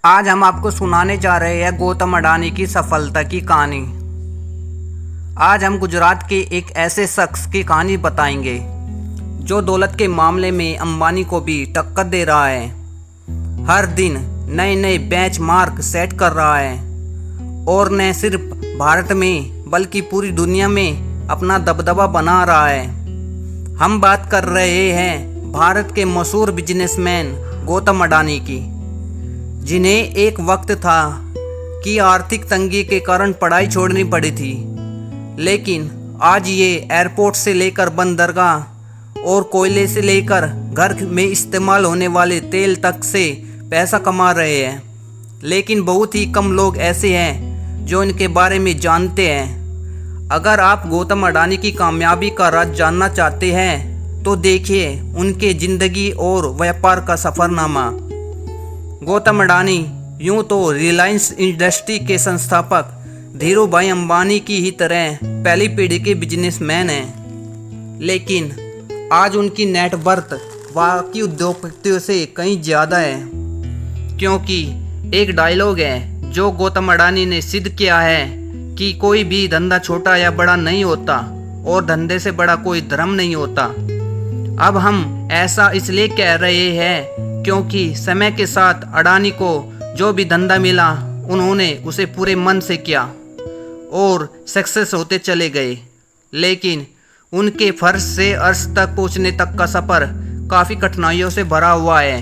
आज हम आपको सुनाने जा रहे हैं गौतम अडानी की सफलता की कहानी। आज हम गुजरात के एक ऐसे शख्स की कहानी बताएंगे जो दौलत के मामले में अंबानी को भी टक्कर दे रहा है। हर दिन नए नए बेंचमार्क सेट कर रहा है और न सिर्फ भारत में बल्कि पूरी दुनिया में अपना दबदबा बना रहा है। हम बात कर रहे हैं भारत के मशहूर बिजनेसमैन गौतम अडानी की, जिन्हें एक वक्त था कि आर्थिक तंगी के कारण पढ़ाई छोड़नी पड़ी थी, लेकिन आज ये एयरपोर्ट से लेकर बंदरगाह और कोयले से लेकर घर में इस्तेमाल होने वाले तेल तक से पैसा कमा रहे हैं। लेकिन बहुत ही कम लोग ऐसे हैं जो इनके बारे में जानते हैं। अगर आप गौतम अडानी की कामयाबी का राज जानना चाहते हैं तो देखिए उनके ज़िंदगी और व्यापार का सफ़रनामा। गौतम अडानी यूं तो रिलायंस इंडस्ट्री के संस्थापक धीरूभाई अंबानी की ही तरह पहली पीढ़ी के बिजनेसमैन हैं, लेकिन आज उनकी नेटवर्थ बाकी उद्योगपतियों से कहीं ज़्यादा है, क्योंकि एक डायलॉग है जो गौतम अडानी ने सिद्ध किया है कि कोई भी धंधा छोटा या बड़ा नहीं होता और धंधे से बड़ा कोई धर्म नहीं होता। अब हम ऐसा इसलिए कह रहे हैं क्योंकि समय के साथ अडानी को जो भी धंधा मिला उन्होंने उसे पूरे मन से किया और सक्सेस होते चले गए। लेकिन उनके फर्श से अर्श तक पहुंचने तक का सफ़र काफ़ी कठिनाइयों से भरा हुआ है।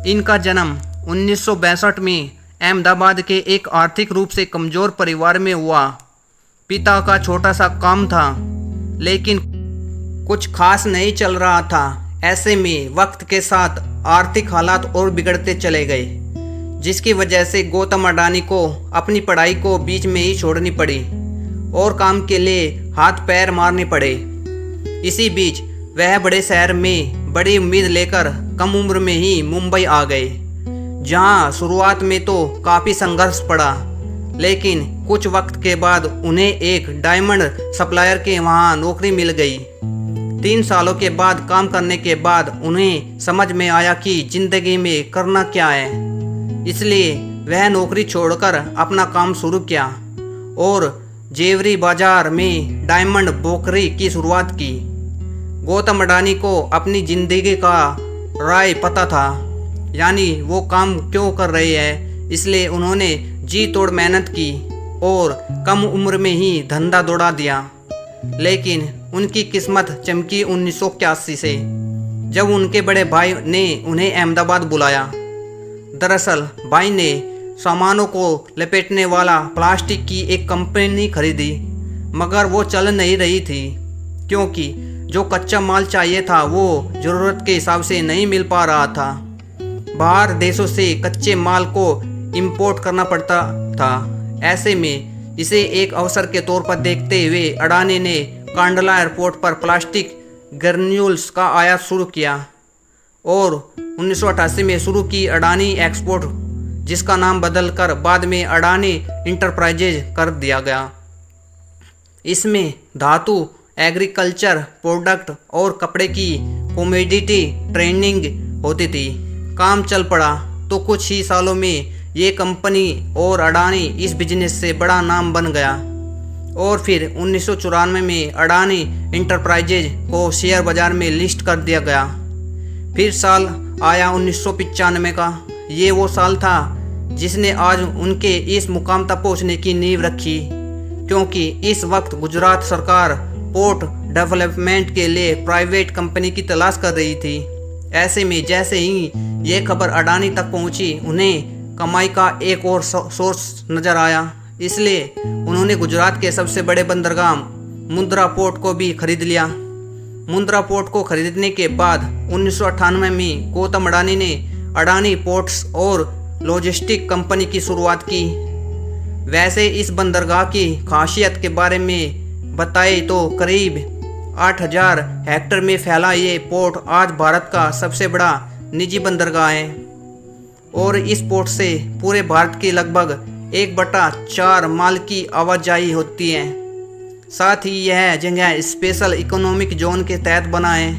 इनका जन्म 1962 में अहमदाबाद के एक आर्थिक रूप से कमज़ोर परिवार में हुआ। पिता का छोटा सा काम था, लेकिन कुछ खास नहीं चल रहा था। ऐसे में वक्त के साथ आर्थिक हालात और बिगड़ते चले गए, जिसकी वजह से गौतम अडानी को अपनी पढ़ाई को बीच में ही छोड़नी पड़ी और काम के लिए हाथ पैर मारने पड़े। इसी बीच वह बड़े शहर में बड़ी उम्मीद लेकर कम उम्र में ही मुंबई आ गए, जहां शुरुआत में तो काफ़ी संघर्ष पड़ा, लेकिन कुछ वक्त के बाद उन्हें एक डायमंड सप्लायर के वहां नौकरी मिल गई। 3 सालों के बाद काम करने के बाद उन्हें समझ में आया कि ज़िंदगी में करना क्या है, इसलिए वह नौकरी छोड़कर अपना काम शुरू किया और जेवरी बाजार में डायमंड ब्रोकरी की शुरुआत की। गौतम अडानी को अपनी ज़िंदगी का राय पता था, यानी वो काम क्यों कर रहे हैं, इसलिए उन्होंने जी तोड़ मेहनत की और कम उम्र में ही धंधा दौड़ा दिया। लेकिन उनकी किस्मत चमकी 1981 से, जब उनके बड़े भाई ने उन्हें अहमदाबाद बुलाया। दरअसल भाई ने सामानों को लपेटने वाला प्लास्टिक की एक कंपनी खरीदी, मगर वो चल नहीं रही थी, क्योंकि जो कच्चा माल चाहिए था वो ज़रूरत के हिसाब से नहीं मिल पा रहा था। बाहर देशों से कच्चे माल को इंपोर्ट करना पड़ता था। ऐसे में इसे एक अवसर के तौर पर देखते हुए अडानी ने कांडला एयरपोर्ट पर प्लास्टिक ग्रेन्यूल्स का आयात शुरू किया और 1988 में शुरू की अडानी एक्सपोर्ट, जिसका नाम बदलकर बाद में अडानी इंटरप्राइजेज कर दिया गया। इसमें धातु, एग्रीकल्चर प्रोडक्ट और कपड़े की कमोडिटी ट्रेडिंग होती थी। काम चल पड़ा तो कुछ ही सालों में ये कंपनी और अडानी इस बिजनेस से बड़ा नाम बन गया और फिर 1994 में अडानी इंटरप्राइजेज को शेयर बाजार में लिस्ट कर दिया गया। फिर साल आया 1995 का। ये वो साल था जिसने आज उनके इस मुकाम तक पहुंचने की नींव रखी, क्योंकि इस वक्त गुजरात सरकार पोर्ट डेवलपमेंट के लिए प्राइवेट कंपनी की तलाश कर रही थी। ऐसे में जैसे ही ये खबर अडानी तक पहुंची, उन्हें कमाई का एक और सोर्स नज़र आया, इसलिए उन्होंने गुजरात के सबसे बड़े बंदरगाह मुंद्रा पोर्ट को भी खरीद लिया। मुंद्रा पोर्ट को खरीदने के बाद 1998 में गौतम अडानी ने अडानी पोर्ट्स और लॉजिस्टिक कंपनी की शुरुआत की। वैसे इस बंदरगाह की खासियत के बारे में बताए तो करीब 8000 हेक्टेयर में फैला ये पोर्ट आज भारत का सबसे बड़ा निजी बंदरगाह है और इस पोर्ट से पूरे भारत की लगभग 1/4 माल की आवाजाही होती है। साथ ही यह जगह स्पेशल इकोनॉमिक जोन के तहत बना है,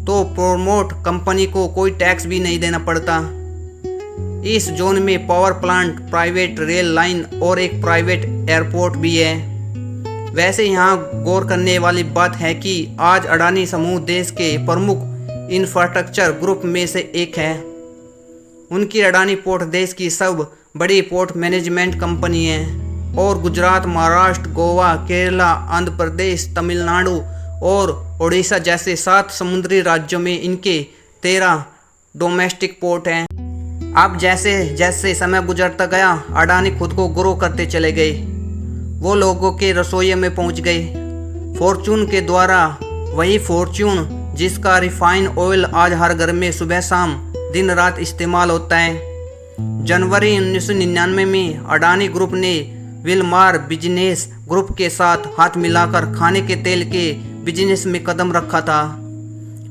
तो प्रोमोट कंपनी को कोई टैक्स भी नहीं देना पड़ता। इस जोन में power plant, private rail line और एक प्राइवेट एयरपोर्ट भी है। वैसे यहाँ गौर करने वाली बात है कि आज अडानी समूह देश के प्रमुख इंफ्रास्ट्रक्चर ग्रुप में से एक है। उनकी अडानी पोर्ट देश की सब बड़ी पोर्ट मैनेजमेंट कंपनी है और गुजरात, महाराष्ट्र, गोवा, केरला, आंध्र प्रदेश, तमिलनाडु और ओडिशा जैसे 7 समुद्री राज्यों में इनके 13 डोमेस्टिक पोर्ट हैं। अब जैसे जैसे समय गुजरता गया, अडानी खुद को ग्रो करते चले गए। वो लोगों के रसोइये में पहुंच गए, फॉर्चून के द्वारा। वही फॉर्चून जिसका रिफाइन ऑयल आज हर घर में सुबह शाम दिन रात इस्तेमाल होता है। जनवरी 1999 में अडानी ग्रुप ने विलमार बिजनेस ग्रुप के साथ हाथ मिलाकर खाने के तेल के बिजनेस में कदम रखा था।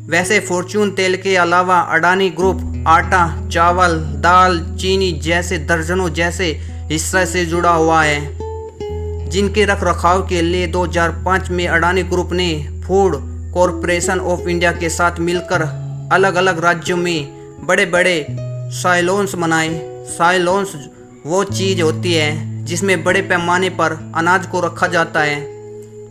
वैसे फॉर्चून तेल के अलावा अडानी ग्रुप आटा, चावल, दाल, चीनी जैसे दर्जनों जैसे हिस्से से जुड़ा हुआ है, जिनके रख रखाव के लिए 2005 में अडानी ग्रुप ने फूड कॉरपोरेशन ऑफ इंडिया के साथ मिलकर अलग अलग राज्यों में बड़े बड़े साइलोन्स बनाए। साइलोन्स वो चीज़ होती है जिसमें बड़े पैमाने पर अनाज को रखा जाता है।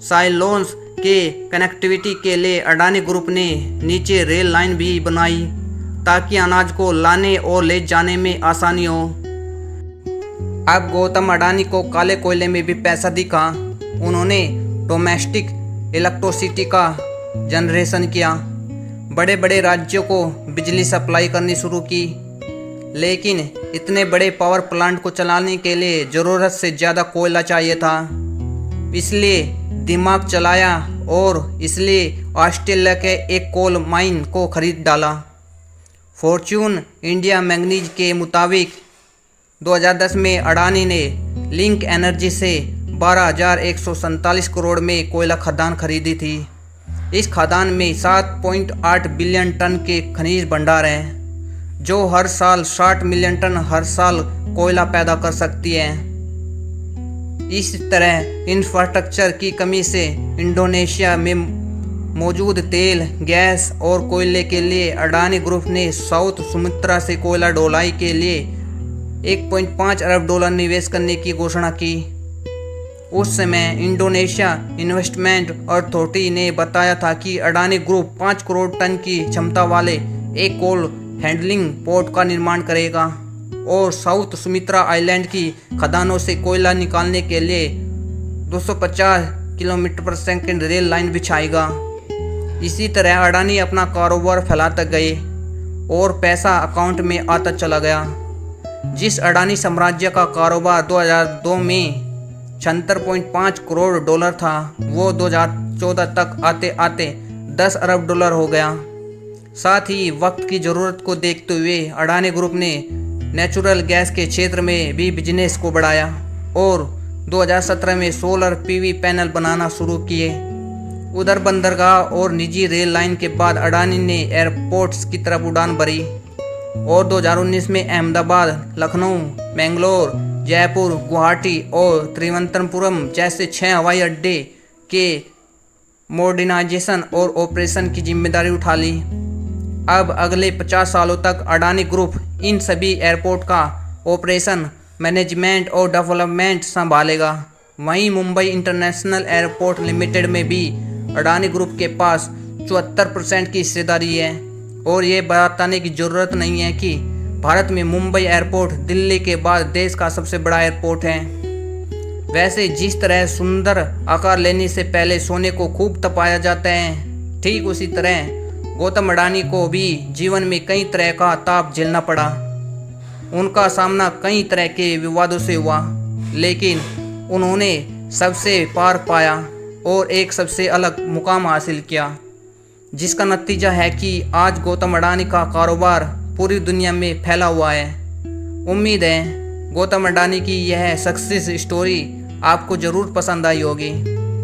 साइलोन्स के कनेक्टिविटी के लिए अडानी ग्रुप ने नीचे रेल लाइन भी बनाई ताकि अनाज को लाने और ले जाने में आसानी हो। अब गौतम अडानी को काले कोयले में भी पैसा दिखा। उन्होंने डोमेस्टिक इलेक्ट्रिसिटी का जनरेशन किया, बड़े बड़े राज्यों को बिजली सप्लाई करनी शुरू की। लेकिन इतने बड़े पावर प्लांट को चलाने के लिए ज़रूरत से ज़्यादा कोयला चाहिए था, इसलिए दिमाग चलाया और इसलिए ऑस्ट्रेलिया के एक कोल माइन को खरीद डाला। फॉर्च्यून इंडिया मैगजीन के मुताबिक 2010 में अडानी ने लिंक एनर्जी से 12,147 करोड़ में कोयला खदान खरीदी थी। इस खदान में 7.8 बिलियन टन के खनिज भंडार हैं, जो हर साल 60 मिलियन टन हर साल कोयला पैदा कर सकती है। इस तरह इंफ्रास्ट्रक्चर की कमी से इंडोनेशिया में मौजूद तेल, गैस और कोयले के लिए अडानी ग्रुप ने साउथ सुमात्रा से कोयला ढुलाई के लिए $1.5 अरब निवेश करने की घोषणा की। उस समय इंडोनेशिया इन्वेस्टमेंट अथॉरिटी ने बताया था कि अडानी ग्रुप 5 करोड़ टन की क्षमता वाले एक कोल हैंडलिंग पोर्ट का निर्माण करेगा और साउथ सुमात्रा आइलैंड की खदानों से कोयला निकालने के लिए 250 किलोमीटर/सेकंड रेल लाइन बिछाएगा। इसी तरह अडानी अपना कारोबार फैलाते गए और पैसा अकाउंट में आता चला गया। जिस अडानी साम्राज्य का कारोबार 2002 में $76.5 करोड़ था, वो 2014 तक आते आते $10 अरब हो गया। साथ ही वक्त की ज़रूरत को देखते हुए अडानी ग्रुप ने नेचुरल गैस के क्षेत्र में भी बिजनेस को बढ़ाया और 2017 में सोलर PV पैनल बनाना शुरू किए। उधर बंदरगाह और निजी रेल लाइन के बाद अडानी ने एयरपोर्ट्स की तरफ उड़ान भरी और 2019 में अहमदाबाद, लखनऊ, बेंगलोर, जयपुर, गुवाहाटी और त्रिवेंद्रपुरम जैसे 6 हवाई अड्डे के मॉडर्नाइजेशन और ऑपरेशन की जिम्मेदारी उठा ली। अब अगले 50 सालों तक अडानी ग्रुप इन सभी एयरपोर्ट का ऑपरेशन, मैनेजमेंट और डेवलपमेंट संभालेगा। वहीं मुंबई इंटरनेशनल एयरपोर्ट लिमिटेड में भी अडानी ग्रुप के पास 74% की हिस्सेदारी है और ये बताने की ज़रूरत नहीं है कि भारत में मुंबई एयरपोर्ट दिल्ली के बाद देश का सबसे बड़ा एयरपोर्ट है। वैसे जिस तरह सुंदर आकार लेने से पहले सोने को खूब तपाया जाता है, ठीक उसी तरह गौतम अडानी को भी जीवन में कई तरह का ताप झेलना पड़ा। उनका सामना कई तरह के विवादों से हुआ, लेकिन उन्होंने सबसे पार पाया और एक सबसे अलग मुकाम हासिल किया, जिसका नतीजा है कि आज गौतम अडानी का कारोबार पूरी दुनिया में फैला हुआ है। उम्मीद है गौतम अडानी की यह सक्सेस स्टोरी आपको ज़रूर पसंद आई होगी।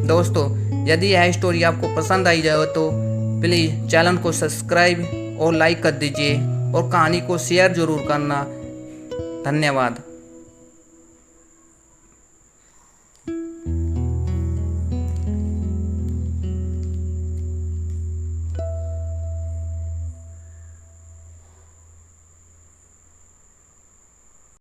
दोस्तों, यदि यह स्टोरी आपको पसंद आई जाए तो प्लीज़ चैनल को सब्सक्राइब और लाइक कर दीजिए और कहानी को शेयर ज़रूर करना। धन्यवाद।